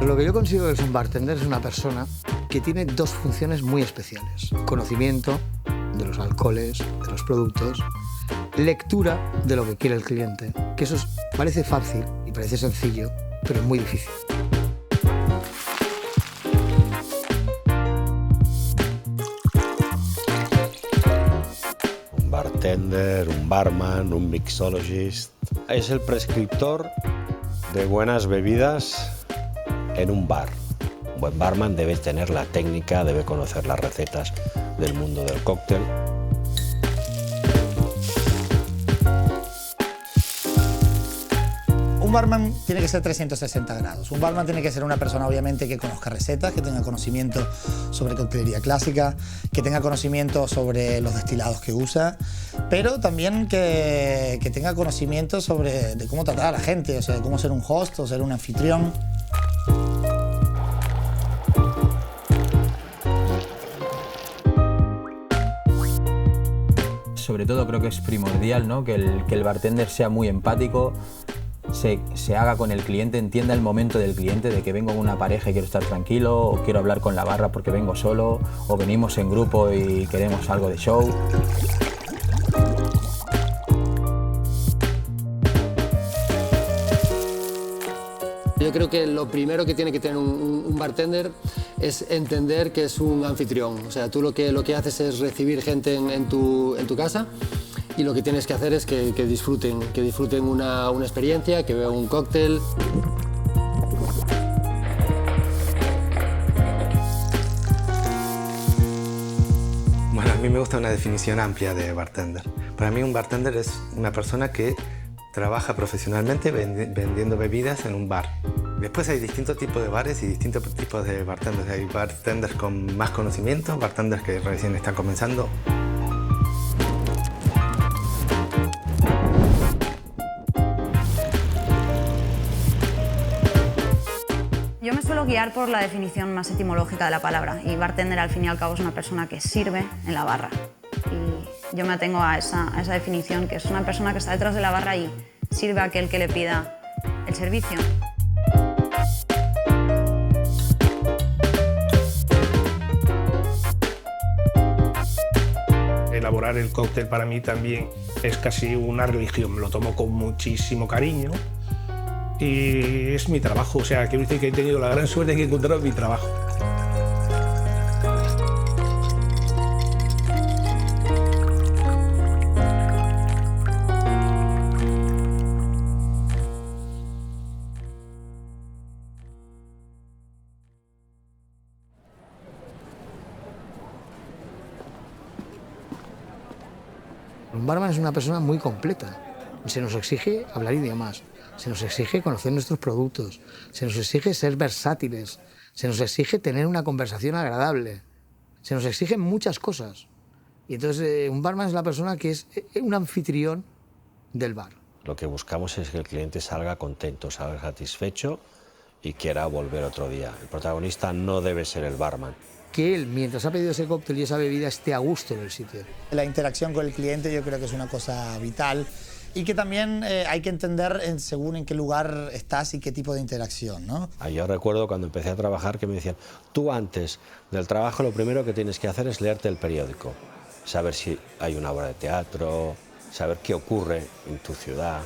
Lo que yo considero que es un bartender es una persona que tiene dos funciones muy especiales. Conocimiento de los alcoholes, de los productos, lectura de lo que quiere el cliente. Que eso parece fácil y parece sencillo, pero es muy difícil. Un bartender, un barman, un mixologist. Es el prescriptor de buenas bebidas en un bar. Un buen barman debe tener la técnica, debe conocer las recetas del mundo del cóctel. Un barman tiene que ser 360 grados. Un barman tiene que ser una persona, obviamente, que conozca recetas, que tenga conocimiento sobre coctelería clásica, que tenga conocimiento sobre los destilados que usa, pero también que tenga conocimiento sobre de cómo tratar a la gente, o sea, de cómo ser un host o ser un anfitrión. Sobre todo creo que es primordial, ¿no? que el bartender sea muy empático, se haga con el cliente, entienda el momento del cliente, de que vengo con una pareja y quiero estar tranquilo, o quiero hablar con la barra porque vengo solo, o venimos en grupo y queremos algo de show. Yo creo que lo primero que tiene que tener un bartender es entender que es un anfitrión. O sea, tú lo que haces es recibir gente en tu casa, y lo que tienes que hacer es que disfruten una experiencia, que beban un cóctel. Bueno, a mí me gusta una definición amplia de bartender. Para mí un bartender es una persona que trabaja profesionalmente vendiendo bebidas en un bar. Después hay distintos tipos de bares y distintos tipos de bartenders. Hay bartenders con más conocimiento, bartenders que recién están comenzando. Yo me suelo guiar por la definición más etimológica de la palabra, y bartender al fin y al cabo es una persona que sirve en la barra. Y yo me atengo a esa definición, que es una persona que está detrás de la barra y sirve a aquel que le pida el servicio. Elaborar el cóctel para mí también es casi una religión, me lo tomo con muchísimo cariño y es mi trabajo, o sea, quiero decir que he tenido la gran suerte de que he encontrado mi trabajo. Un barman es una persona muy completa. Se nos exige hablar idiomas, se nos exige conocer nuestros productos, se nos exige ser versátiles, se nos exige tener una conversación agradable, se nos exigen muchas cosas. Y entonces un barman es la persona que es un anfitrión del bar. Lo que buscamos es que el cliente salga contento, salga satisfecho y quiera volver otro día. El protagonista no debe ser el barman. Que él, mientras ha pedido ese cóctel y esa bebida, esté a gusto en el sitio. La interacción con el cliente yo creo que es una cosa vital, y que también hay que entender según en qué lugar estás y qué tipo de interacción, ¿no? Yo recuerdo cuando empecé a trabajar que me decían, tú antes del trabajo lo primero que tienes que hacer es leerte el periódico, saber si hay una obra de teatro, saber qué ocurre en tu ciudad.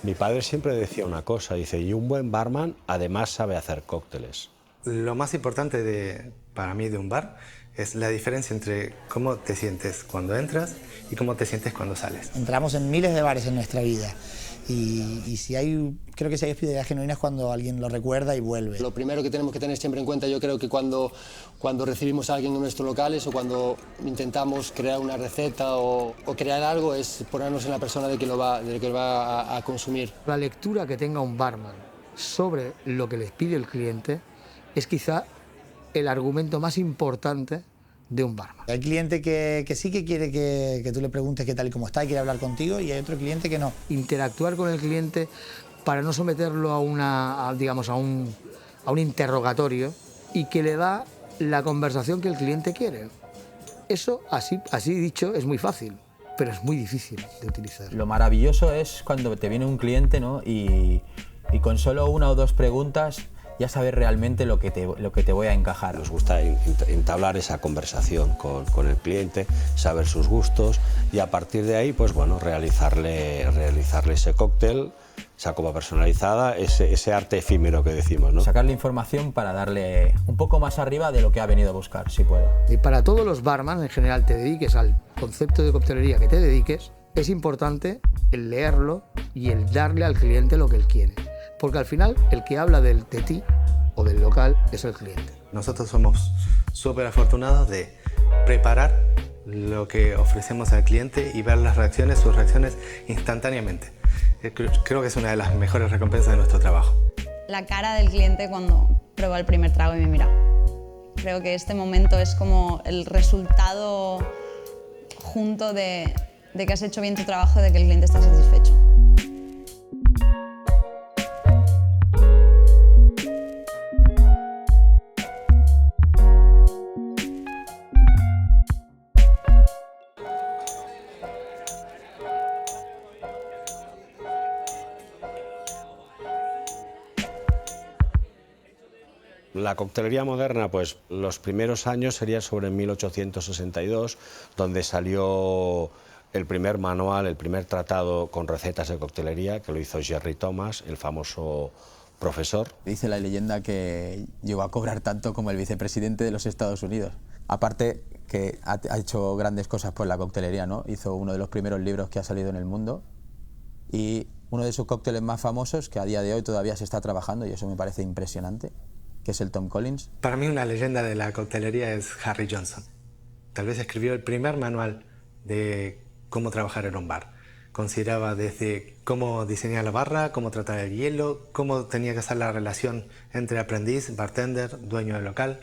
Mi padre siempre decía una cosa, dice, y un buen barman además sabe hacer cócteles. Lo más importante para mí de un bar es la diferencia entre cómo te sientes cuando entras y cómo te sientes cuando sales. Entramos en miles de bares en nuestra vida Y si hay, creo que si hay hospitalidad genuina es cuando alguien lo recuerda y vuelve. Lo primero que tenemos que tener siempre en cuenta, yo creo que cuando recibimos a alguien en nuestros locales o cuando intentamos crear una receta o crear algo, es ponernos en la persona de que lo va a consumir. La lectura que tenga un barman sobre lo que les pide el cliente es quizá el argumento más importante de un barman. Hay cliente que sí que quiere que tú le preguntes qué tal y cómo está y quiere hablar contigo, y hay otro cliente que no. Interactuar con el cliente para no someterlo a un interrogatorio y que le da la conversación que el cliente quiere. Eso, así dicho, es muy fácil, pero es muy difícil de utilizar. Lo maravilloso es cuando te viene un cliente, ¿no? y con solo una o dos preguntas ya sabes realmente lo que te voy a encajar. Nos gusta entablar esa conversación con el cliente, saber sus gustos y a partir de ahí, pues bueno, realizarle ese cóctel, esa copa personalizada, ese arte efímero que decimos, ¿no? Sacarle información para darle un poco más arriba de lo que ha venido a buscar, si puedo. Y para todos los barman, en general, te dediques al concepto de coctelería que te dediques, es importante el leerlo y el darle al cliente lo que él quiere. Porque al final, el que habla de ti o del local es el cliente. Nosotros somos súper afortunados de preparar lo que ofrecemos al cliente y ver sus reacciones instantáneamente. Creo que es una de las mejores recompensas de nuestro trabajo. La cara del cliente cuando prueba el primer trago y me mira. Creo que este momento es como el resultado junto de que has hecho bien tu trabajo y de que el cliente está satisfecho. La coctelería moderna, pues los primeros años sería sobre 1862, donde salió el primer manual, el primer tratado con recetas de coctelería, que lo hizo Jerry Thomas, el famoso profesor. Dice la leyenda que llegó a cobrar tanto como el vicepresidente de los Estados Unidos. Aparte que ha hecho grandes cosas por la coctelería, ¿no? Hizo uno de los primeros libros que ha salido en el mundo y uno de sus cócteles más famosos, que a día de hoy todavía se está trabajando y eso me parece impresionante, que es el Tom Collins. Para mí una leyenda de la coctelería es Harry Johnson. Tal vez escribió el primer manual de cómo trabajar en un bar. Consideraba desde cómo diseñar la barra, cómo tratar el hielo, cómo tenía que ser la relación entre aprendiz, bartender, dueño del local.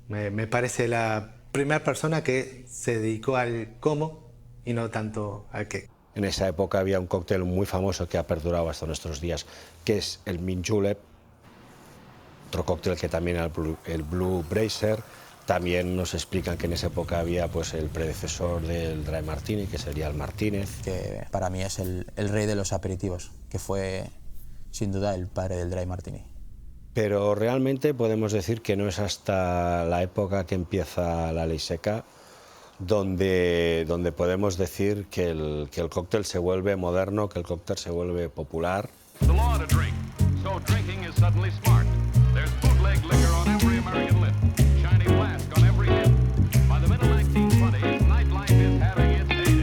Me parece la primera persona que se dedicó al cómo y no tanto al qué. En esa época había un cóctel muy famoso que ha perdurado hasta nuestros días, que es el Mint Julep. Otro cóctel que también era el Blue Bracer. También nos explican que en esa época había pues, el predecesor del Dry Martini, que sería el Martínez. Que para mí es el rey de los aperitivos, que fue sin duda el padre del Dry Martini. Pero realmente podemos decir que no es hasta la época que empieza la ley seca donde podemos decir que el cóctel se vuelve moderno, que el cóctel se vuelve popular.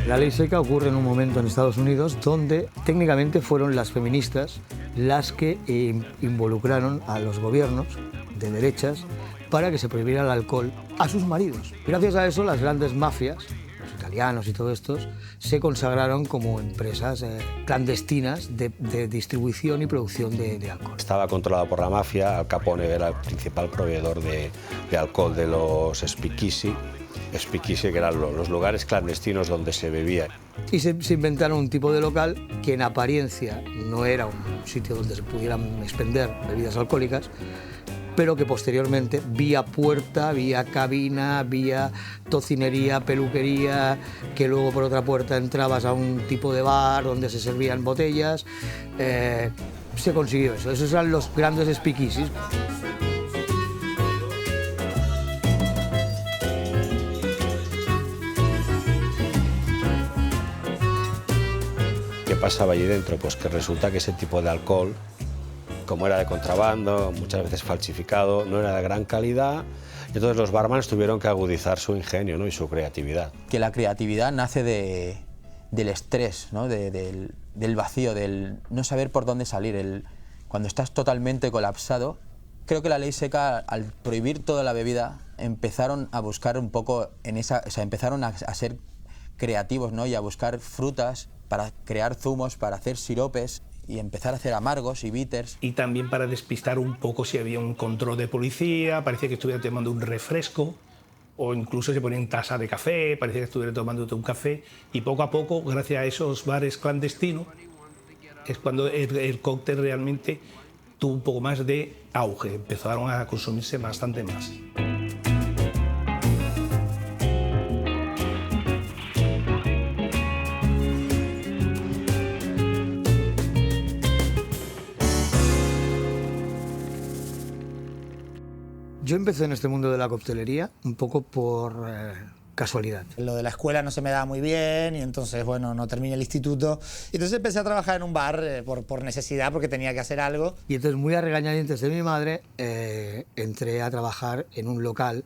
La ley seca ocurre en un momento en Estados Unidos donde técnicamente fueron las feministas las que involucraron a los gobiernos de derechas para que se prohibiera el alcohol a sus maridos. Gracias a eso las grandes mafias, los italianos y todos estos, se consagraron como empresas clandestinas de distribución y producción de alcohol. Estaba controlado por la mafia, Al Capone era el principal proveedor de alcohol de los speakeasy, que eran los lugares clandestinos donde se bebía. Y se inventaron un tipo de local que en apariencia no era un sitio donde se pudieran expender bebidas alcohólicas, pero que posteriormente, vía puerta, vía cabina, vía tocinería, peluquería, que luego por otra puerta entrabas a un tipo de bar donde se servían botellas, se consiguió eso. Esos eran los grandes speakeasies. ¿Qué pasaba allí dentro? Pues que resulta que ese tipo de alcohol, como era de contrabando, muchas veces falsificado, no era de gran calidad, entonces los barmans tuvieron que agudizar su ingenio, ¿no? Y su creatividad. Que la creatividad nace del estrés, ¿no? del vacío, del no saber por dónde salir, cuando estás totalmente colapsado. Creo que la ley seca, al prohibir toda la bebida, empezaron a buscar un poco empezaron a ser creativos, ¿no? Y a buscar frutas para crear zumos, para hacer siropes y empezar a hacer amargos y bitters. Y también para despistar un poco si había un control de policía, parecía que estuviera tomando un refresco, o incluso se ponían taza de café, parecía que estuviera tomándote un café, y poco a poco, gracias a esos bares clandestinos, es cuando el cóctel realmente tuvo un poco más de auge, empezaron a consumirse bastante más. Yo empecé en este mundo de la coctelería un poco por casualidad. Lo de la escuela no se me daba muy bien y entonces, bueno, no terminé el instituto. Y entonces empecé a trabajar en un bar por necesidad, porque tenía que hacer algo. Y entonces, muy a regañadientes de mi madre, entré a trabajar en un local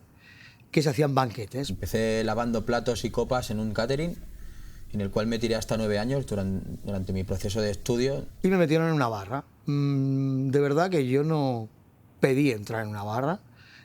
que se hacían banquetes. Empecé lavando platos y copas en un catering, en el cual me tiré hasta 9 años durante mi proceso de estudio. Y me metieron en una barra. De verdad que yo no pedí entrar en una barra,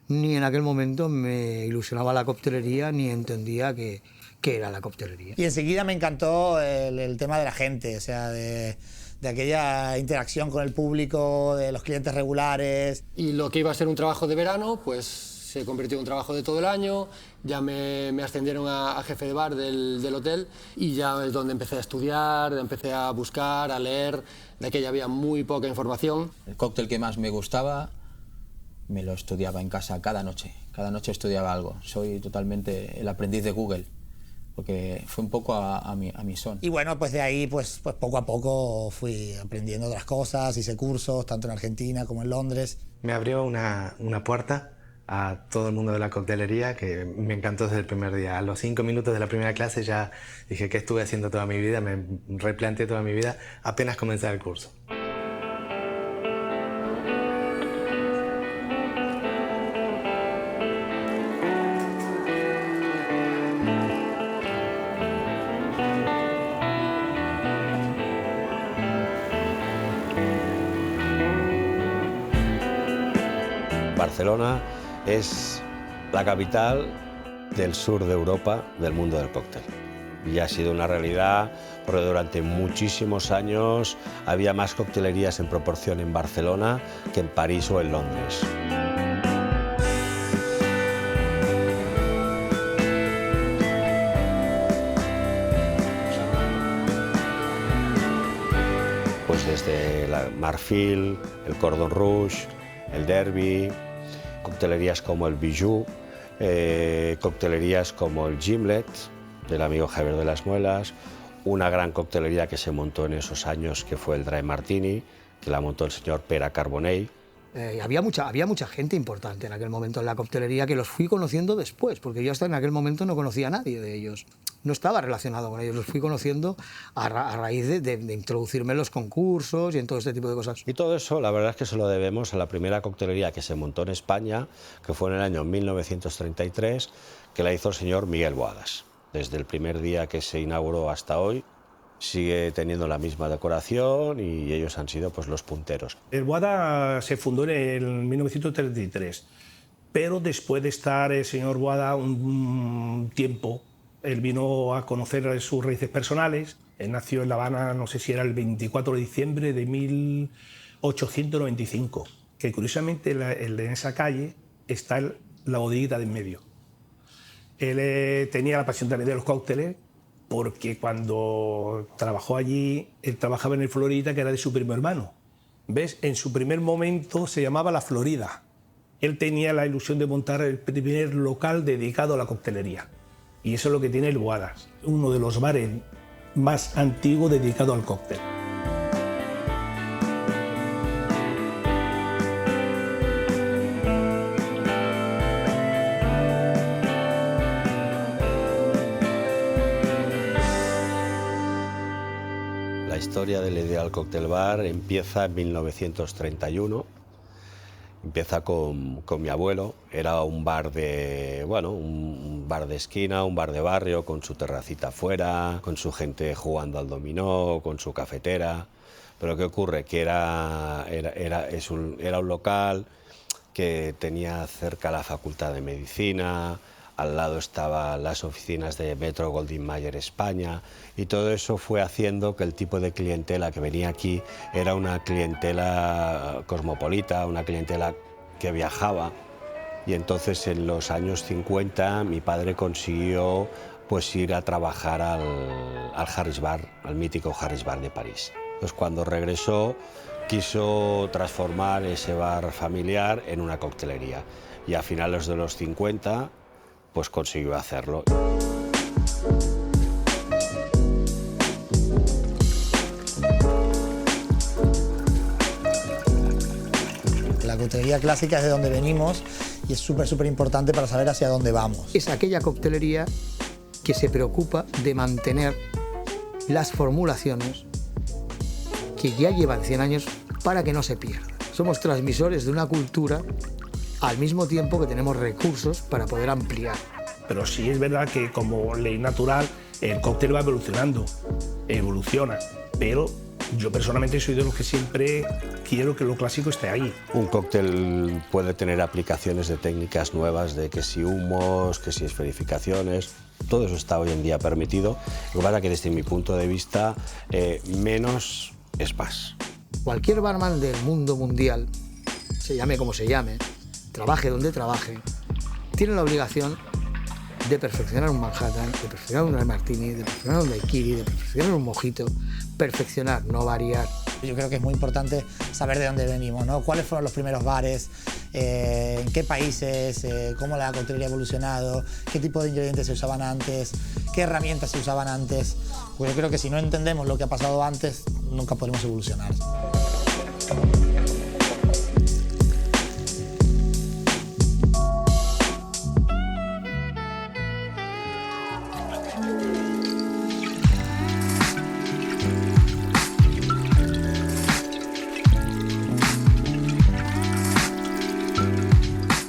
ni en aquel momento me ilusionaba la coctelería, ni entendía qué era la coctelería. Y enseguida me encantó el tema de la gente, o sea, de aquella interacción con el público, de los clientes regulares. Y lo que iba a ser un trabajo de verano, pues se convirtió en un trabajo de todo el año. Ya me ascendieron a jefe de bar del hotel y ya es donde empecé a estudiar, empecé a buscar, a leer. De aquella había muy poca información. El cóctel que más me gustaba me lo estudiaba en casa cada noche estudiaba algo. Soy totalmente el aprendiz de Google, porque fue un poco a mi son. Y bueno, pues de ahí pues poco a poco fui aprendiendo otras cosas, hice cursos tanto en Argentina como en Londres. Me abrió una puerta a todo el mundo de la coctelería que me encantó desde el primer día. A los 5 minutos de la primera clase ya dije qué estuve haciendo toda mi vida, me replanteé toda mi vida apenas comencé el curso. Barcelona es la capital del sur de Europa del mundo del cóctel. Y ha sido una realidad porque durante muchísimos años había más coctelerías en proporción en Barcelona que en París o en Londres. Pues desde la Marfil, el Cordon Rouge, el Derby, coctelerías como el Bijou, coctelerías como el Gimlet, del amigo Javier de las Muelas, una gran coctelería que se montó en esos años que fue el Dry Martini, que la montó el señor Pere Carbonell. Había mucha gente importante en aquel momento en la coctelería que los fui conociendo después, porque yo hasta en aquel momento no conocía a nadie de ellos. No estaba relacionado con ellos, los fui conociendo a raíz de introducirme en los concursos y en todo este tipo de cosas. Y todo eso, la verdad es que se lo debemos a la primera coctelería que se montó en España, que fue en el año 1933, que la hizo el señor Miguel Boadas. Desde el primer día que se inauguró hasta hoy, sigue teniendo la misma decoración y ellos han sido pues los punteros. El Boada se fundó en 1933, pero después de estar el señor Boada un tiempo, él vino a conocer sus raíces personales. Él nació en La Habana, no sé si era el 24 de diciembre de 1895, que curiosamente en esa calle está la bodeguita de en medio. Él tenía la pasión también de los cócteles, porque cuando trabajó allí, él trabajaba en el Florida, que era de su primo hermano. ¿Ves? En su primer momento se llamaba La Florida. Él tenía la ilusión de montar el primer local dedicado a la coctelería. Y eso es lo que tiene el Boadas, uno de los bares más antiguos dedicado al cóctel. La historia del Ideal Cocktail Bar empieza en 1931 Empieza con mi abuelo. Era un bar de, bueno, un bar de esquina, un bar de barrio, con su terracita afuera, con su gente jugando al dominó, con su cafetera. Pero ¿qué ocurre? Que era un local que tenía cerca la Facultad de Medicina, al lado estaban las oficinas de Metro Goldwyn Mayer España, y todo eso fue haciendo que el tipo de clientela que venía aquí era una clientela cosmopolita, una clientela que viajaba. Y entonces en los años 50 mi padre consiguió pues ir a trabajar al Harris Bar, al mítico Harris Bar de París. Entonces cuando regresó quiso transformar ese bar familiar en una coctelería, y a finales de los 50 pues consiguió hacerlo. La coctelería clásica es de donde venimos y es súper importante para saber hacia dónde vamos. Es aquella coctelería que se preocupa de mantener las formulaciones que ya llevan 100 años para que no se pierdan. Somos transmisores de una cultura al mismo tiempo que tenemos recursos para poder ampliar. Pero sí es verdad que como ley natural el cóctel va evolucionando, evoluciona, pero yo personalmente soy de los que siempre quiero que lo clásico esté ahí. Un cóctel puede tener aplicaciones de técnicas nuevas, de que si humos, que si esferificaciones, todo eso está hoy en día permitido. Lo que pasa es que desde mi punto de vista menos es más. Cualquier barman del mundo mundial, se llame como se llame, trabaje donde trabaje, tiene la obligación de perfeccionar un Manhattan, de perfeccionar un Dry Martini, de perfeccionar un Daiquiri, de perfeccionar un mojito, perfeccionar, no variar. Yo creo que es muy importante saber de dónde venimos, ¿no? ¿Cuáles fueron los primeros bares? ¿En qué países? ¿Cómo la coctelería ha evolucionado? ¿Qué tipo de ingredientes se usaban antes? ¿Qué herramientas se usaban antes? Pues yo creo que si no entendemos lo que ha pasado antes, nunca podremos evolucionar.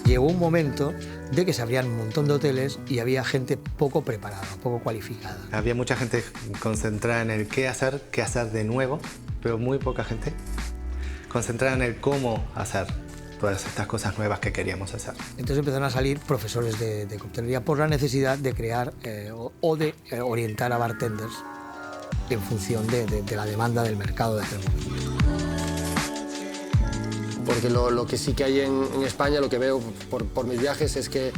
Llegó un momento de que se abrían un montón de hoteles y había gente poco preparada, poco cualificada. Había mucha gente concentrada en el qué hacer de nuevo, pero muy poca gente concentrada en el cómo hacer todas estas cosas nuevas que queríamos hacer. Entonces empezaron a salir profesores de coctelería por la necesidad de crear o de orientar a bartenders en función de la demanda del mercado de aquel momento. Porque lo que sí que hay en España, lo que veo por mis viajes, es que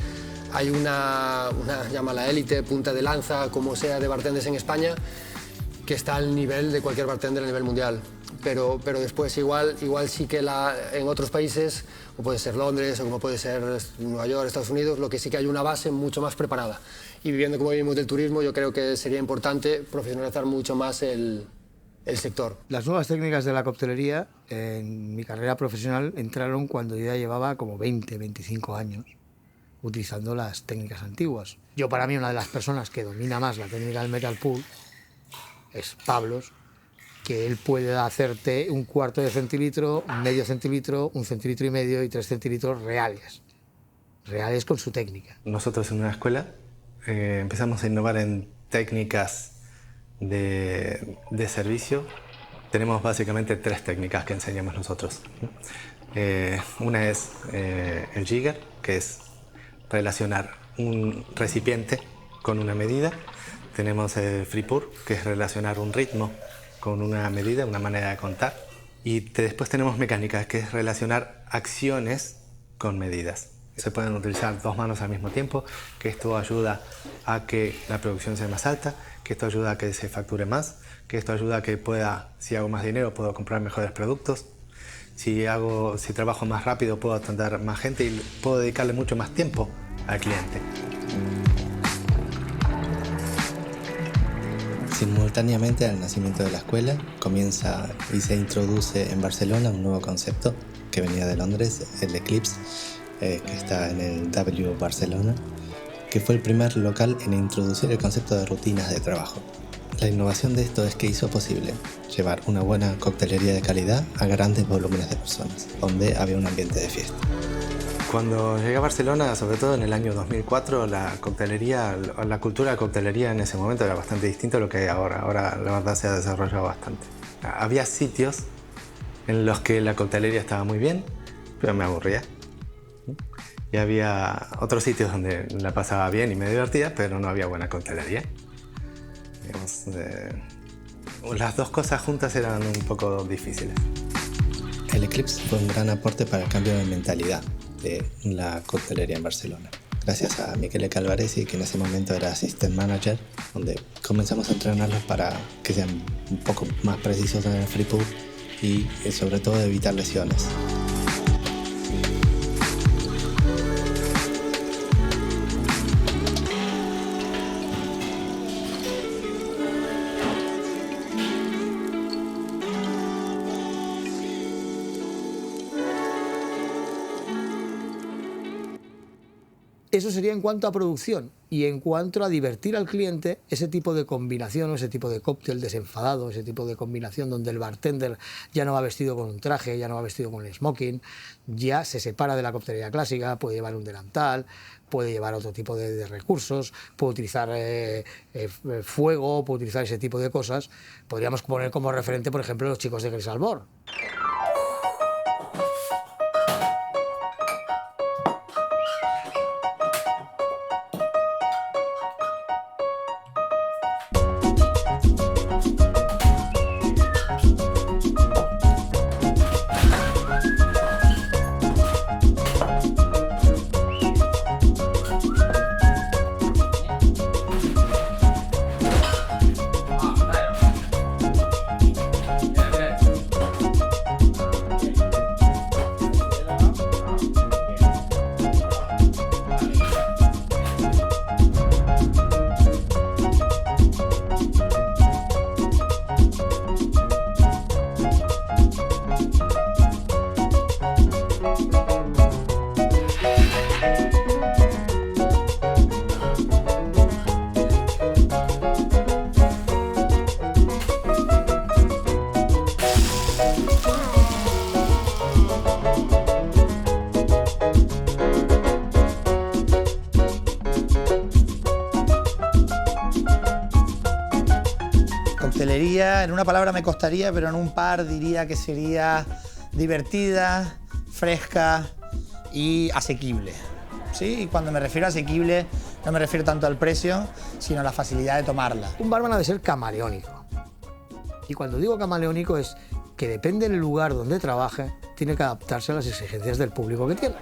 hay una llámala élite, punta de lanza, como sea, de bartenders en España, que está al nivel de cualquier bartender a nivel mundial. Pero después igual sí que en otros países, como puede ser Londres o como puede ser Nueva York, Estados Unidos, lo que sí que hay una base mucho más preparada. Y viviendo como vivimos del turismo, yo creo que sería importante profesionalizar mucho más el sector. Las nuevas técnicas de la coctelería en mi carrera profesional entraron cuando yo ya llevaba como 20, 25 años utilizando las técnicas antiguas. Yo, para mí, una de las personas que domina más la técnica del metal pool es Pablos, que él puede hacerte un cuarto de centilitro, medio centilitro, 1,5 centilitros y 3 centilitros reales con su técnica. Nosotros en una escuela empezamos a innovar en técnicas de servicio. Tenemos básicamente 3 técnicas que enseñamos nosotros. Una es el jigger, que es relacionar un recipiente con una medida. Tenemos el free pour, que es relacionar un ritmo con una medida, una manera de contar. Y después tenemos mecánicas, que es relacionar acciones con medidas. Se pueden utilizar 2 manos al mismo tiempo, que esto ayuda a que la producción sea más alta, que esto ayuda a que se facture más, que esto ayuda a que si hago más dinero, puedo comprar mejores productos. Si trabajo más rápido, puedo atender más gente y puedo dedicarle mucho más tiempo al cliente. Simultáneamente al nacimiento de la escuela, comienza y se introduce en Barcelona un nuevo concepto que venía de Londres, el Eclipse, que está en el W Barcelona, que fue el primer local en introducir el concepto de rutinas de trabajo. La innovación de esto es que hizo posible llevar una buena coctelería de calidad a grandes volúmenes de personas, donde había un ambiente de fiesta. Cuando llegué a Barcelona, sobre todo en el año 2004, la cultura de coctelería en ese momento era bastante distinta a lo que hay ahora. Ahora la verdad se ha desarrollado bastante. Había sitios en los que la coctelería estaba muy bien, pero me aburría. Y había otros sitios donde la pasaba bien y me divertía, pero no había buena coctelería. Digamos, las dos cosas juntas eran un poco difíciles. El Eclipse fue un gran aporte para el cambio de mentalidad de la coctelería en Barcelona. Gracias a Michele Calvaresi, que en ese momento era assistant manager, donde comenzamos a entrenarlos para que sean un poco más precisos en el free pour y sobre todo evitar lesiones. Eso sería en cuanto a producción. Y en cuanto a divertir al cliente, ese tipo de combinación, ese tipo de cóctel desenfadado, ese tipo de combinación donde el bartender ya no va vestido con un traje, ya no va vestido con el smoking, ya se separa de la coctelería clásica, puede llevar un delantal, puede llevar otro tipo de recursos, puede utilizar fuego, puede utilizar ese tipo de cosas. Podríamos poner como referente, por ejemplo, los chicos de Gris Albor. Coctelería, en una palabra me costaría, pero en un par diría que sería divertida, fresca y asequible. ¿Sí? Y cuando me refiero a asequible, no me refiero tanto al precio, sino a la facilidad de tomarla. Un barman ha de ser camaleónico. Y cuando digo camaleónico es que depende del lugar donde trabaje, tiene que adaptarse a las exigencias del público que tiene.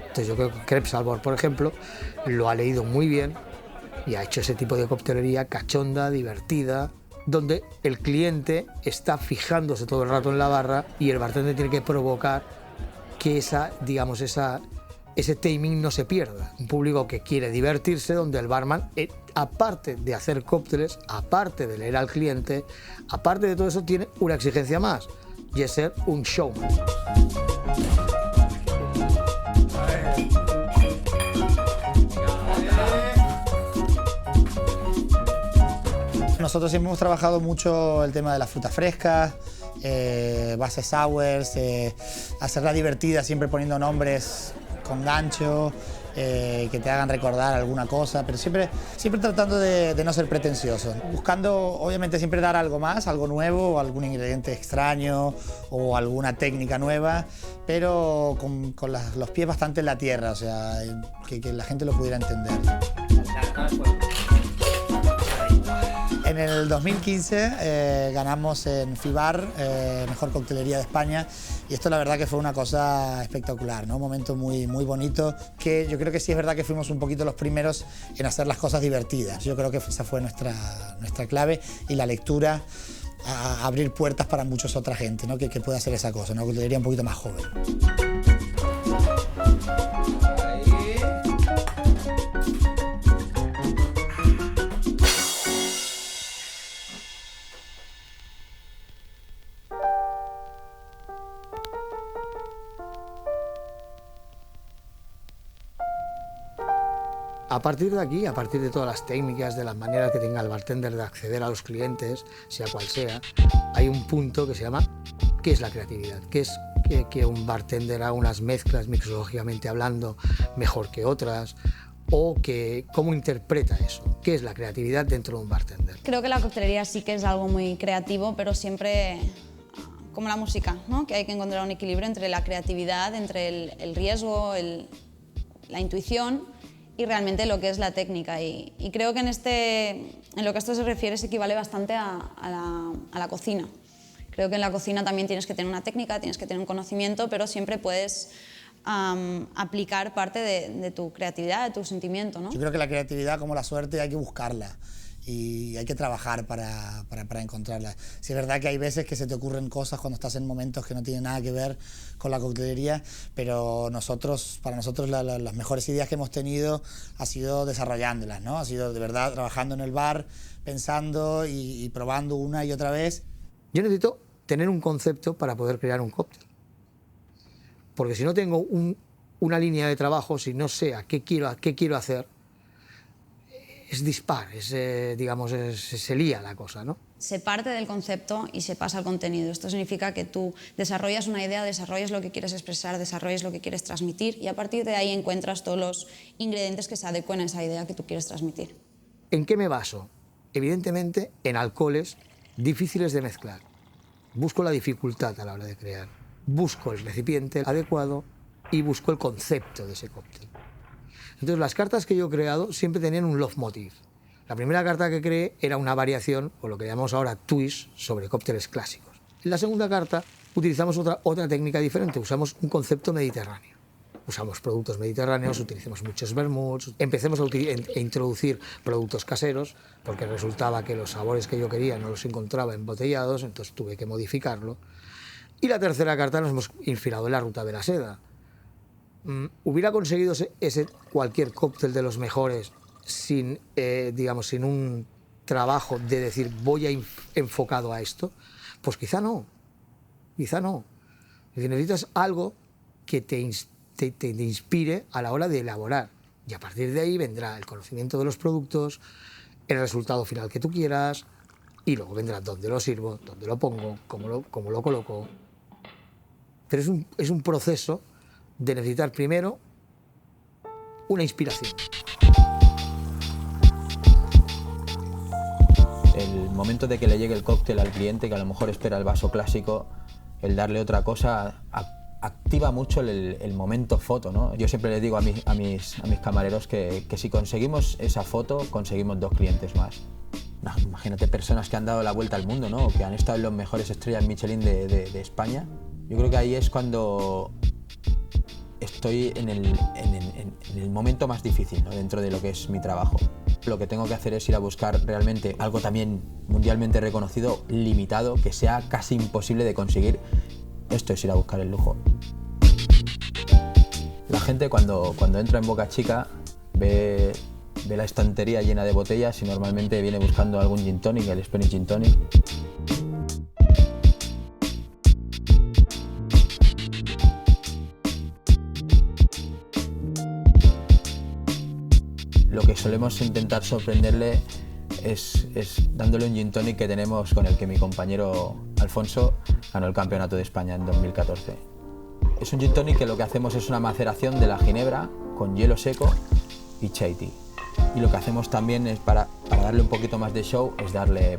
Entonces yo creo que Crepes Albor, por ejemplo, lo ha leído muy bien y ha hecho ese tipo de coctelería cachonda, divertida, donde el cliente está fijándose todo el rato en la barra y el bartender tiene que provocar que ese timing no se pierda. Un público que quiere divertirse, donde el barman, aparte de hacer cócteles, aparte de leer al cliente, aparte de todo eso, tiene una exigencia más, y es ser un showman. Nosotros siempre hemos trabajado mucho el tema de las frutas frescas, bases sours, hacerla divertida, siempre poniendo nombres con gancho, que te hagan recordar alguna cosa, pero siempre tratando de no ser pretenciosos, buscando obviamente siempre dar algo más, algo nuevo, o algún ingrediente extraño o alguna técnica nueva, pero con los pies bastante en la tierra, o sea, que la gente lo pudiera entender. En el 2015 ganamos en FIBAR, Mejor Coctelería de España, y esto la verdad que fue una cosa espectacular, ¿no? Un momento muy, muy bonito, que yo creo que sí es verdad que fuimos un poquito los primeros en hacer las cosas divertidas. Yo creo que esa fue nuestra clave, y la lectura a abrir puertas para muchas otra gente, ¿no? que pueda hacer esa cosa, una coctelería un poquito más joven. A partir de aquí, a partir de todas las técnicas, de las maneras que tenga el bartender de acceder a los clientes, sea cual sea, hay un punto que se llama ¿qué es la creatividad? ¿Qué es que un bartender haga unas mezclas mixológicamente hablando mejor que otras? O cómo interpreta eso, qué es la creatividad dentro de un bartender. Creo que la coctelería sí que es algo muy creativo, pero siempre como la música, ¿no? Que hay que encontrar un equilibrio entre la creatividad, entre el riesgo, la intuición y realmente lo que es la técnica. Y creo que en lo que a esto se refiere se equivale bastante a la cocina. Creo que en la cocina también tienes que tener una técnica, tienes que tener un conocimiento, pero siempre puedes aplicar parte de tu creatividad, de tu sentimiento, ¿no? Yo creo que la creatividad, como la suerte, hay que buscarla y hay que trabajar para encontrarla. Sí, es verdad que hay veces que se te ocurren cosas cuando estás en momentos que no tienen nada que ver con la coctelería, pero para nosotros las mejores ideas que hemos tenido ha sido desarrollándolas, ¿no? Ha sido de verdad trabajando en el bar, pensando y probando una y otra vez. Yo necesito tener un concepto para poder crear un cóctel. Porque si no tengo una línea de trabajo, si no sé qué quiero hacer, es dispar, se lía la cosa, ¿no? Se parte del concepto y se pasa al contenido. Esto significa que tú desarrollas una idea, desarrollas lo que quieres expresar, desarrollas lo que quieres transmitir y a partir de ahí encuentras todos los ingredientes que se adecuen a esa idea que tú quieres transmitir. ¿En qué me baso? Evidentemente en alcoholes difíciles de mezclar. Busco la dificultad a la hora de crear. Busco el recipiente adecuado y busco el concepto de ese cóctel. Entonces, las cartas que yo he creado siempre tenían un leitmotiv. La primera carta que creé era una variación, o lo que llamamos ahora twist, sobre cócteles clásicos. En la segunda carta utilizamos otra técnica diferente, usamos un concepto mediterráneo. Usamos productos mediterráneos, utilizamos muchos vermuts, empecemos a introducir productos caseros, porque resultaba que los sabores que yo quería no los encontraba embotellados, entonces tuve que modificarlo. Y la tercera carta nos hemos inspirado en la Ruta de la Seda. ¿Hubiera conseguido cualquier cóctel de los mejores sin un trabajo de decir voy enfocado a esto? Pues quizá no. Necesitas algo que te inspire a la hora de elaborar. Y a partir de ahí vendrá el conocimiento de los productos, el resultado final que tú quieras, y luego vendrá dónde lo sirvo, dónde lo pongo, cómo lo coloco. Pero es un proceso de necesitar primero una inspiración. El momento de que le llegue el cóctel al cliente, que a lo mejor espera el vaso clásico, el darle otra cosa activa mucho el momento foto, ¿no? Yo siempre le digo a mis camareros que si conseguimos esa foto, conseguimos 2 clientes más. No, imagínate personas que han dado la vuelta al mundo, ¿no? Que han estado en los mejores estrellas Michelin de España. Yo creo que ahí es cuando estoy en el momento más difícil, ¿no? Dentro de lo que es mi trabajo. Lo que tengo que hacer es ir a buscar realmente algo también mundialmente reconocido, limitado, que sea casi imposible de conseguir. Esto es ir a buscar el lujo. La gente cuando entra en Boca Chica ve la estantería llena de botellas y normalmente viene buscando algún gin tonic, el Spanish gin tonic. Lo que solemos intentar sorprenderle es dándole un gin tonic que tenemos con el que mi compañero Alfonso ganó el Campeonato de España en 2014. Es un gin tonic que lo que hacemos es una maceración de la ginebra con hielo seco y chai tea. Y lo que hacemos también es para darle un poquito más de show es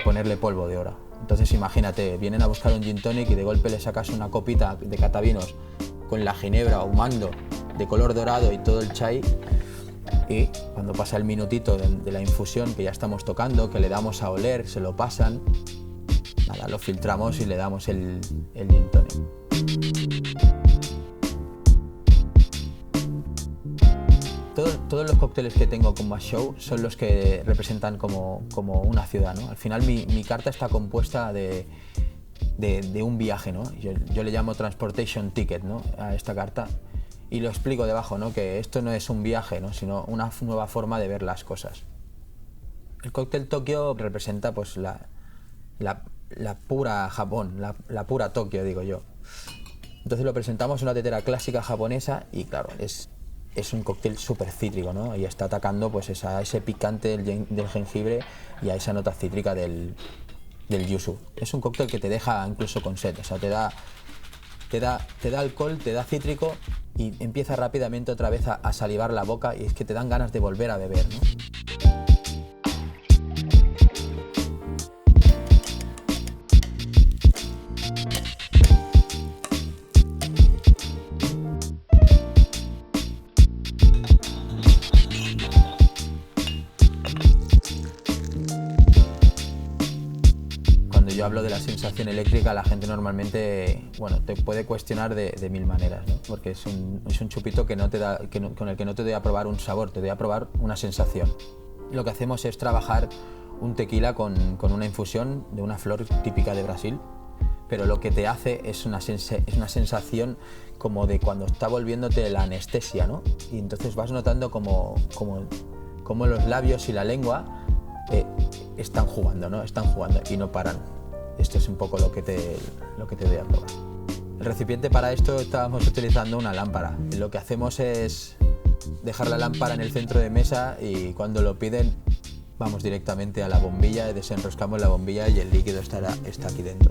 ponerle polvo de ora. Entonces imagínate, vienen a buscar un gin tonic y de golpe le sacas una copita de catavinos con la ginebra ahumando de color dorado y todo el chai. Y cuando pasa el minutito de la infusión que ya estamos tocando, que le damos a oler, se lo pasan, nada, lo filtramos y le damos el gin tonic. Todos los cócteles que tengo con más show son los que representan como una ciudad, ¿no? Al final mi carta está compuesta de un viaje, ¿no? Yo le llamo transportation ticket, ¿no? A esta carta. Y lo explico debajo, ¿no? Que esto no es un viaje, ¿no? Sino una nueva forma de ver las cosas. El cóctel Tokio representa pues la pura Japón, la pura Tokio, digo yo. Entonces lo presentamos en una tetera clásica japonesa y claro, es es un cóctel súper cítrico, ¿no? Y está atacando pues ese picante del jengibre y a esa nota cítrica del yuzu. Es un cóctel que te deja incluso con sed, o sea, te da alcohol, te da cítrico y empieza rápidamente otra vez a salivar la boca y es que te dan ganas de volver a beber, ¿no? Yo hablo de la sensación eléctrica, la gente normalmente, bueno, te puede cuestionar de mil maneras, ¿no? Porque es un chupito que con el que no te doy a probar un sabor, te doy a probar una sensación. Lo que hacemos es trabajar un tequila con una infusión de una flor típica de Brasil, pero lo que te hace es una sensación como de cuando está volviéndote la anestesia, ¿no? Y entonces vas notando como los labios y la lengua están jugando, ¿no? Están jugando y no paran. Esto es un poco lo que te doy a probar. El recipiente para esto estábamos utilizando una lámpara. Lo que hacemos es dejar la lámpara en el centro de mesa y cuando lo piden vamos directamente a la bombilla, desenroscamos la bombilla y el líquido está aquí dentro.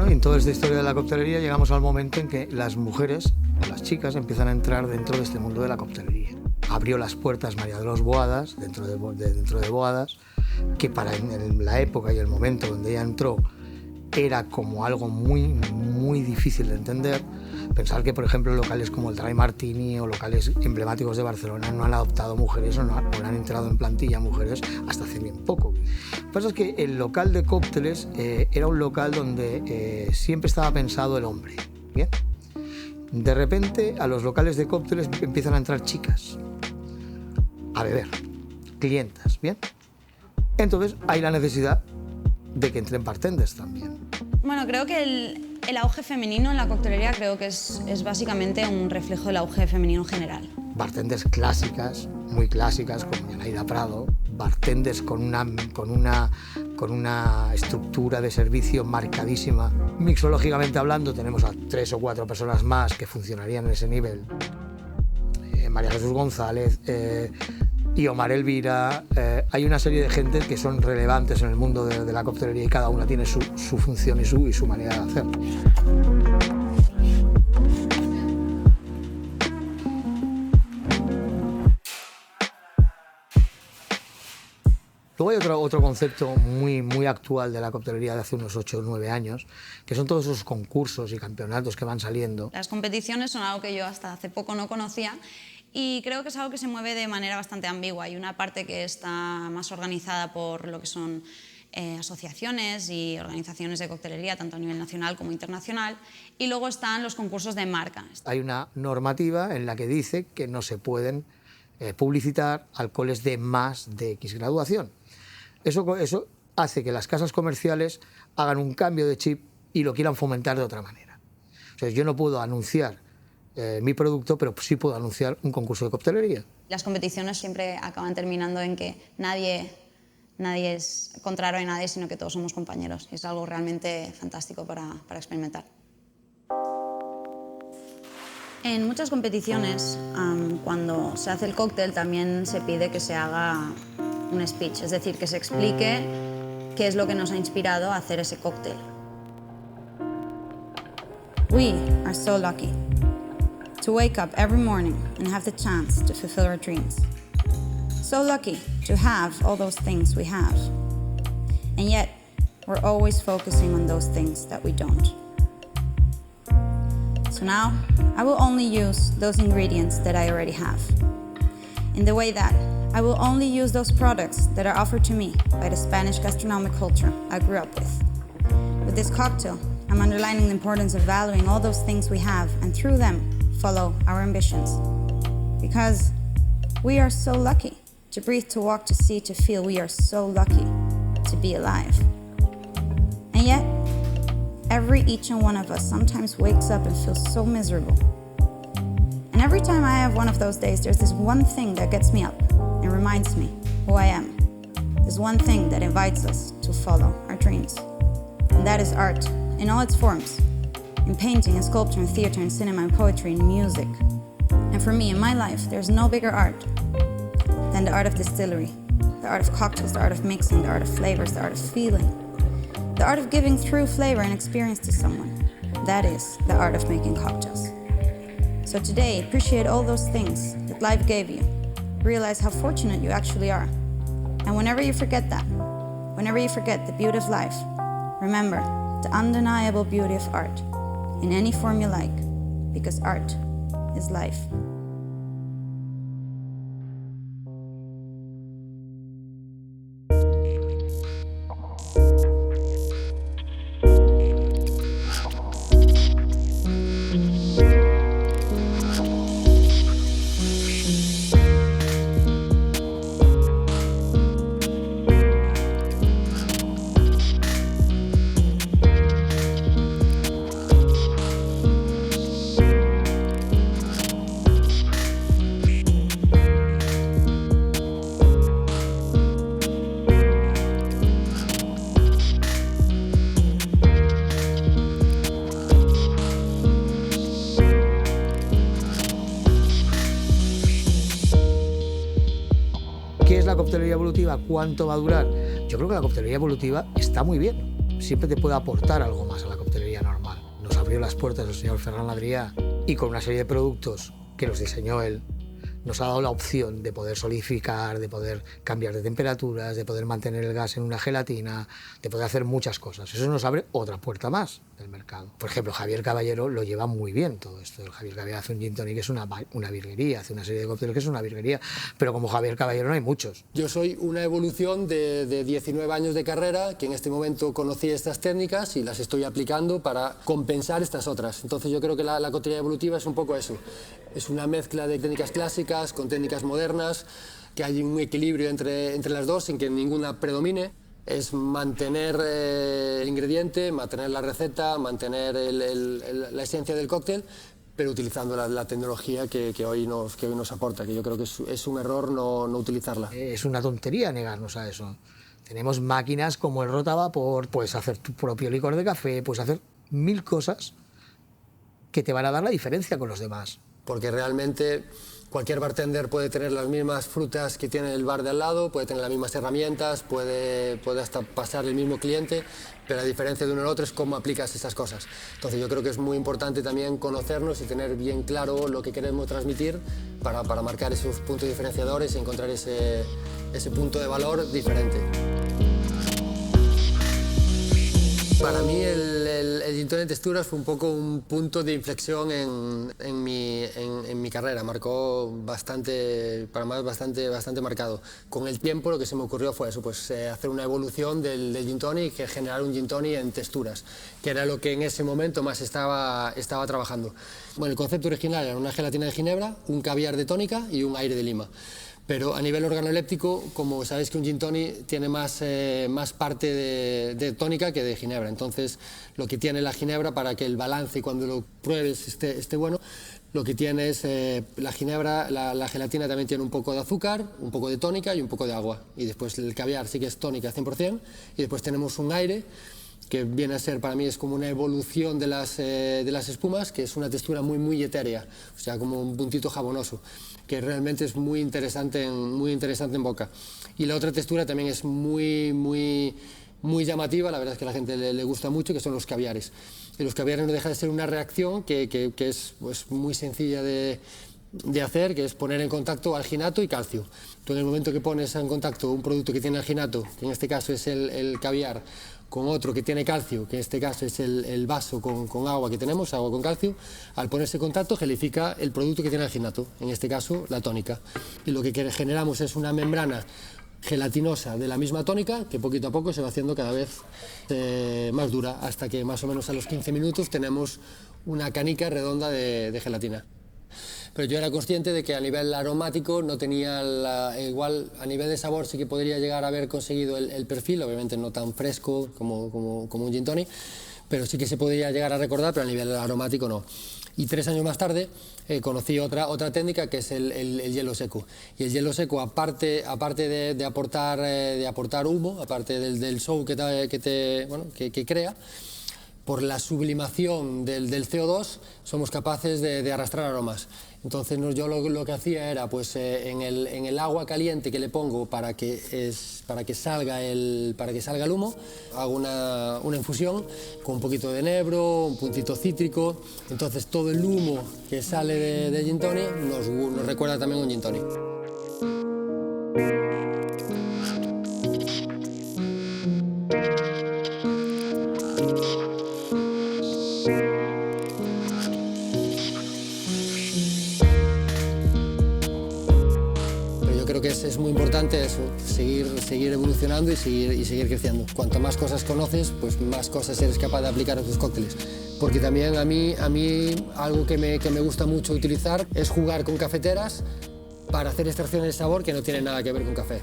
En toda esta historia de la coctelería llegamos al momento en que las mujeres o las chicas empiezan a entrar dentro de este mundo de la coctelería. Abrió las puertas María de los Boadas, dentro de Boadas, que para la época y el momento donde ella entró era como algo muy difícil de entender. Pensar que, por ejemplo, locales como el Dry Martini o locales emblemáticos de Barcelona no han adoptado mujeres o no han entrado en plantilla mujeres hasta hace bien poco. Lo que pasa es que el local de cócteles era un local donde siempre estaba pensado el hombre. ¿Bien? De repente, a los locales de cócteles empiezan a entrar chicas a beber, clientas, ¿bien? Entonces hay la necesidad de que entren bartenders también. Bueno, creo que el auge femenino en la coctelería creo que es básicamente un reflejo del auge femenino general. Bartenders clásicas, muy clásicas, como Yanaida Prado, bartenders con una estructura de servicio marcadísima. Mixológicamente hablando, tenemos a 3 o 4 personas más que funcionarían en ese nivel. María Jesús González, y Omar Elvira. Hay una serie de gente que son relevantes en el mundo de la coctelería y cada una tiene su función y su manera de hacerlo. Luego hay otro concepto muy actual de la coctelería de hace unos 8 o 9 años, que son todos esos concursos y campeonatos que van saliendo. Las competiciones son algo que yo hasta hace poco no conocía y creo que es algo que se mueve de manera bastante ambigua. Hay una parte que está más organizada por lo que son asociaciones y organizaciones de coctelería, tanto a nivel nacional como internacional, y luego están los concursos de marca. Hay una normativa en la que dice que no se pueden publicitar alcoholes de más de X graduación. Eso hace que las casas comerciales hagan un cambio de chip y lo quieran fomentar de otra manera. O sea, yo no puedo anunciar mi producto, pero sí puedo anunciar un concurso de coctelería. Las competiciones siempre acaban terminando en que nadie es contrario a nadie, sino que todos somos compañeros. Es algo realmente fantástico para experimentar. En muchas competiciones, cuando se hace el cóctel, también se pide que se haga un speech, es decir, que se explique qué es lo que nos ha inspirado a hacer ese cóctel. We are so lucky to wake up every morning and have the chance to fulfill our dreams. So lucky to have all those things we have. And yet, we're always focusing on those things that we don't. So now, I will only use those ingredients that I already have. In the way that I will only use those products that are offered to me by the Spanish gastronomic culture I grew up with. With this cocktail, I'm underlining the importance of valuing all those things we have and through them, follow our ambitions. Because we are so lucky to breathe, to walk, to see, to feel. We are so lucky to be alive. And yet, each and one of us sometimes wakes up and feels so miserable. And every time I have one of those days, there's this one thing that gets me up and reminds me who I am. There's one thing that invites us to follow our dreams. And that is art, in all its forms. In painting, and sculpture, and theater, and cinema, and poetry, and music. And for me, in my life, there's no bigger art than the art of distillery, the art of cocktails, the art of mixing, the art of flavors, the art of feeling, the art of giving true flavor and experience to someone. That is the art of making cocktails. So today, appreciate all those things that life gave you. Realize how fortunate you actually are. And whenever you forget that, whenever you forget the beauty of life, remember the undeniable beauty of art in any form you like, because art is life. ¿Qué es la coctelería evolutiva? ¿Cuánto va a durar? Yo creo que la coctelería evolutiva está muy bien. Siempre te puede aportar algo más a la coctelería normal. Nos abrió las puertas el señor Ferran Adrià y con una serie de productos que los diseñó él, nos ha dado la opción de poder solidificar, de poder cambiar de temperaturas, de poder mantener el gas en una gelatina, de poder hacer muchas cosas. Eso nos abre otra puerta más del mercado. Por ejemplo, Javier Caballero lo lleva muy bien todo esto. Javier Caballero hace un gin tonic que es una virguería, hace una serie de cócteles que es una virguería, pero como Javier Caballero no hay muchos. Yo soy una evolución de 19 años de carrera, que en este momento conocí estas técnicas y las estoy aplicando para compensar estas otras. Entonces yo creo que la coctelería evolutiva es un poco eso. Es una mezcla de técnicas clásicas con técnicas modernas, que hay un equilibrio entre las dos sin que ninguna predomine. Es mantener el ingrediente, mantener la receta, mantener la esencia del cóctel, pero utilizando la tecnología que hoy nos aporta, que yo creo que es un error no utilizarla. Es una tontería negarnos a eso. Tenemos máquinas como el rotavapor, puedes hacer tu propio licor de café, puedes hacer 1000 cosas que te van a dar la diferencia con los demás. Porque realmente cualquier bartender puede tener las mismas frutas que tiene el bar de al lado, puede tener las mismas herramientas, puede hasta pasar el mismo cliente, pero la diferencia de uno al otro es cómo aplicas esas cosas. Entonces yo creo que es muy importante también conocernos y tener bien claro lo que queremos transmitir para marcar esos puntos diferenciadores y encontrar ese punto de valor diferente. Para mí el gin tonic texturas fue un poco un punto de inflexión en mi carrera, marcó bastante marcado. Con el tiempo lo que se me ocurrió fue eso, pues hacer una evolución del gin tonic, generar un gin tonic en texturas, que era lo que en ese momento más estaba trabajando. Bueno, el concepto original era una gelatina de ginebra, un caviar de tónica y un aire de lima. Pero a nivel organoléptico, como sabéis que un gin tonic tiene más parte de tónica que de ginebra, entonces lo que tiene la ginebra para que el balance cuando lo pruebes esté bueno, lo que tiene es la ginebra, la gelatina también tiene un poco de azúcar, un poco de tónica y un poco de agua, y después el caviar sí que es tónica 100%, y después tenemos un aire que viene a ser, para mí es como una evolución de las espumas, que es una textura muy etérea, o sea, como un puntito jabonoso, que realmente es muy interesante en boca. Y la otra textura también es muy llamativa, la verdad es que a la gente le gusta mucho, que son los caviares. Y los caviares no deja de ser una reacción que es pues, muy sencilla de hacer, que es poner en contacto alginato y calcio. Tú en el momento que pones en contacto un producto que tiene alginato, que en este caso es el caviar, con otro que tiene calcio, que en este caso es el vaso con agua que tenemos, agua con calcio, al ponerse en contacto gelifica el producto que tiene alginato, en este caso la tónica. Y lo que generamos es una membrana gelatinosa de la misma tónica que poquito a poco se va haciendo cada vez más dura, hasta que más o menos a los 15 minutos tenemos una canica redonda de gelatina. pero yo era consciente de que a nivel aromático no tenía igual a nivel de sabor sí que podría llegar a haber conseguido el perfil, obviamente no tan fresco como un gin tonic, pero sí que se podría llegar a recordar, pero a nivel aromático no. Y 3 años más tarde conocí otra técnica que es el hielo seco. Y el hielo seco, aparte de aportar humo, aparte del show que crea, por la sublimación del CO2 somos capaces de arrastrar aromas. Entonces yo lo que hacía era, pues en el agua caliente que le pongo para que salga el humo, hago una infusión con un poquito de enebro, un puntito cítrico. Entonces todo el humo que sale de gin tonic nos recuerda también un gin tonic. Creo que es muy importante eso, seguir evolucionando y seguir creciendo. Cuanto más cosas conoces, pues más cosas eres capaz de aplicar a tus cócteles. Porque también a mí algo que me gusta mucho utilizar es jugar con cafeteras para hacer extracciones de sabor que no tienen nada que ver con café.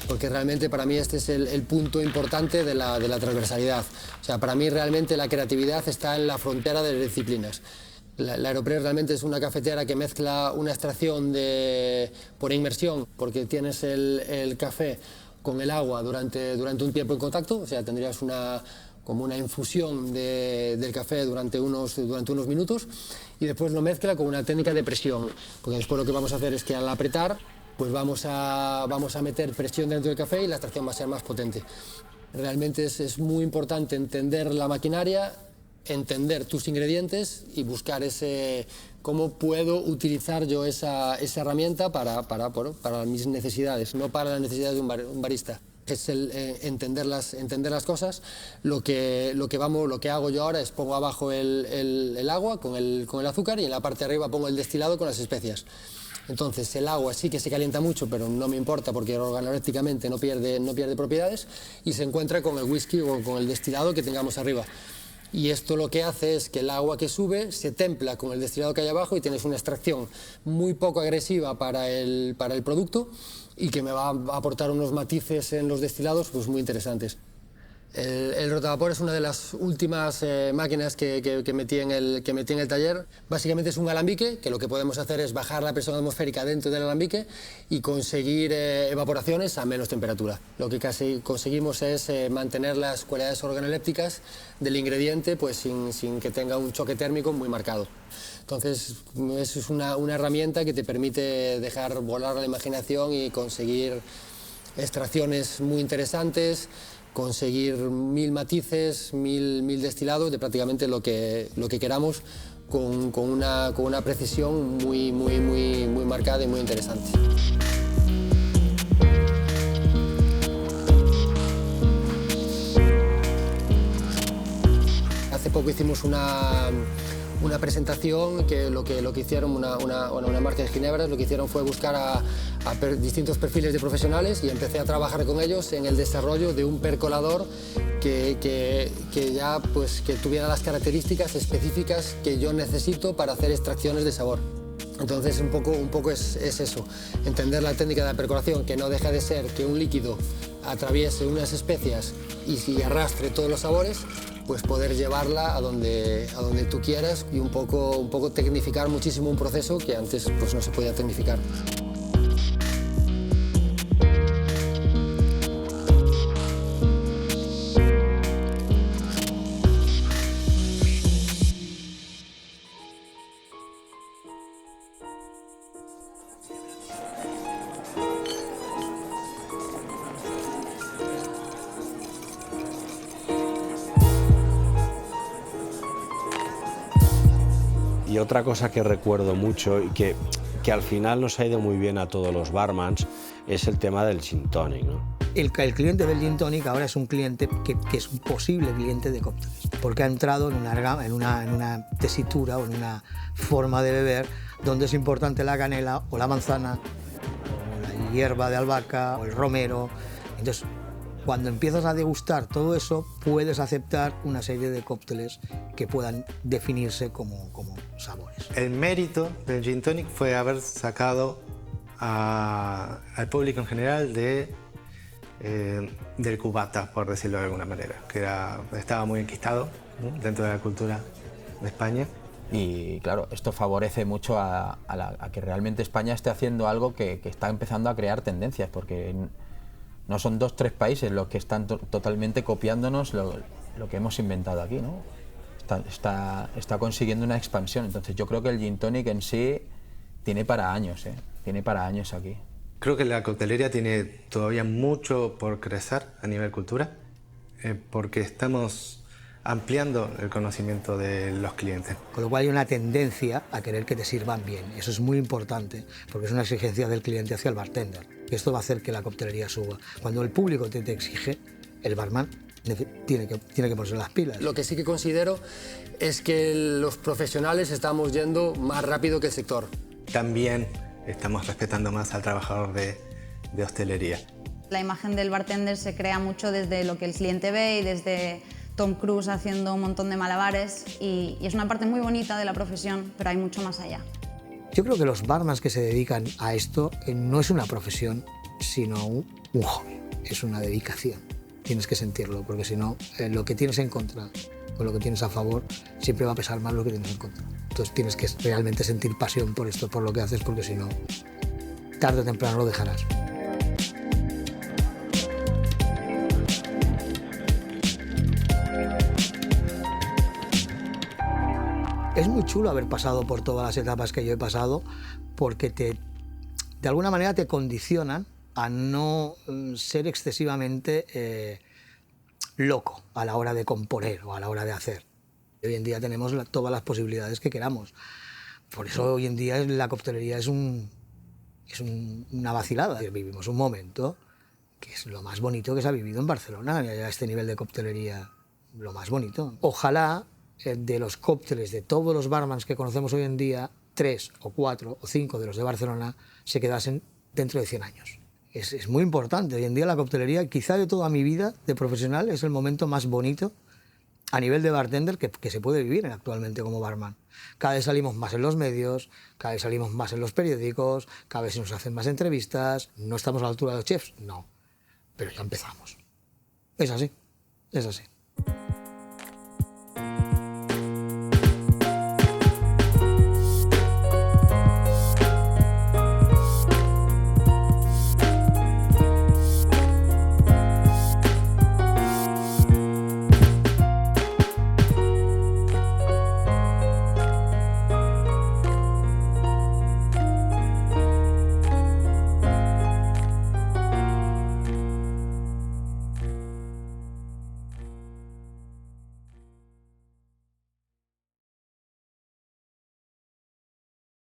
Porque realmente para mí este es el punto importante de la transversalidad. O sea, para mí realmente la creatividad está en la frontera de las disciplinas. La Aeropress realmente es una cafetera que mezcla una extracción por inmersión, porque tienes el café con el agua durante un tiempo en contacto, o sea, tendrías como una infusión del café durante unos minutos, y después lo mezcla con una técnica de presión, porque después lo que vamos a hacer es que al apretar, pues vamos a meter presión dentro del café y la extracción va a ser más potente. Realmente es muy importante entender la maquinaria, entender tus ingredientes y buscar cómo puedo utilizar yo esa herramienta para mis necesidades, no para las necesidades de un barista. Es entender las cosas. Lo que hago yo ahora es pongo abajo el agua con el azúcar y en la parte de arriba pongo el destilado con las especias. Entonces el agua sí que se calienta mucho, pero no me importa porque organolépticamente no pierde propiedades, y se encuentra con el whisky o con el destilado que tengamos arriba. Y esto lo que hace es que el agua que sube se templa con el destilado que hay abajo y tienes una extracción muy poco agresiva para el producto y que me va a aportar unos matices en los destilados pues muy interesantes. El rotavapor es una de las últimas máquinas que metí en el taller. Básicamente es un alambique, que lo que podemos hacer es bajar la presión atmosférica dentro del alambique y conseguir evaporaciones a menos temperatura. Lo que casi conseguimos es mantener las cualidades organolépticas del ingrediente pues sin que tenga un choque térmico muy marcado. Entonces es una herramienta que te permite dejar volar la imaginación y conseguir extracciones muy interesantes, conseguir 1000 matices, 1000 destilados de prácticamente lo que queramos con una precisión muy marcada y muy interesante. Hace poco hicimos una presentación que lo que hicieron, una marca de ginebras, lo que hicieron fue buscar a distintos perfiles de profesionales y empecé a trabajar con ellos en el desarrollo de un percolador que tuviera las características específicas que yo necesito para hacer extracciones de sabor. Entonces un poco es eso, entender la técnica de la percolación, que no deja de ser que un líquido atraviese unas especias y si arrastre todos los sabores, pues poder llevarla a donde tú quieras y un poco tecnificar muchísimo un proceso que antes pues no se podía tecnificar. Y otra cosa que recuerdo mucho y que al final nos ha ido muy bien a todos los barmans es el tema del gin tonic, ¿no? El cliente del gin tonic ahora es un cliente que es un posible cliente de cócteles, porque ha entrado en una tesitura o en una forma de beber donde es importante la canela o la manzana, o la hierba de albahaca o el romero. Entonces, Cuando empiezas a degustar todo eso, puedes aceptar una serie de cócteles que puedan definirse como sabores. El mérito del Gin Tonic fue haber sacado al público en general del cubata, por decirlo de alguna manera, que estaba muy enquistado, ¿no?, dentro de la cultura de España. Y claro, esto favorece mucho a que realmente España esté haciendo algo que está empezando a crear tendencias, porque no son 2 o 3 países los que están totalmente copiándonos lo que hemos inventado aquí, ¿no? Está consiguiendo una expansión. Entonces yo creo que el Gin Tonic en sí tiene para años, tiene para años aquí. Creo que la coctelería tiene todavía mucho por crecer a nivel cultura, porque estamos ampliando el conocimiento de los clientes. Con lo cual hay una tendencia a querer que te sirvan bien. Eso es muy importante, porque es una exigencia del cliente hacia el bartender. Esto va a hacer que la coctelería suba. Cuando el público te exige, el barman tiene que ponerse las pilas. Lo que sí que considero es que los profesionales estamos yendo más rápido que el sector. También estamos respetando más al trabajador de hostelería. La imagen del bartender se crea mucho desde lo que el cliente ve y desde Tom Cruise haciendo un montón de malabares, y es una parte muy bonita de la profesión, pero hay mucho más allá. Yo creo que los barmans que se dedican a esto no es una profesión, sino un hobby, es una dedicación. Tienes que sentirlo, porque si no, lo que tienes en contra con lo que tienes a favor, siempre va a pesar más lo que tienes en contra. Entonces tienes que realmente sentir pasión por esto, por lo que haces, porque si no, tarde o temprano lo dejarás. Es muy chulo haber pasado por todas las etapas que yo he pasado, porque de alguna manera te condicionan a no ser excesivamente loco a la hora de componer o a la hora de hacer. Hoy en día tenemos todas las posibilidades que queramos. Por eso hoy en día la coctelería es una vacilada. Vivimos un momento que es lo más bonito que se ha vivido en Barcelona, a este nivel de coctelería, lo más bonito. Ojalá de los cócteles de todos los barmans que conocemos hoy en día, 3 o 4 o 5 de los de Barcelona se quedasen dentro de 100 años. Es muy importante. Hoy en día la coctelería, quizá de toda mi vida de profesional, es el momento más bonito a nivel de bartender que se puede vivir actualmente como barman. Cada vez salimos más en los medios, cada vez salimos más en los periódicos, cada vez se nos hacen más entrevistas. ¿No estamos a la altura de los chefs? No, pero ya empezamos. Es así, es así.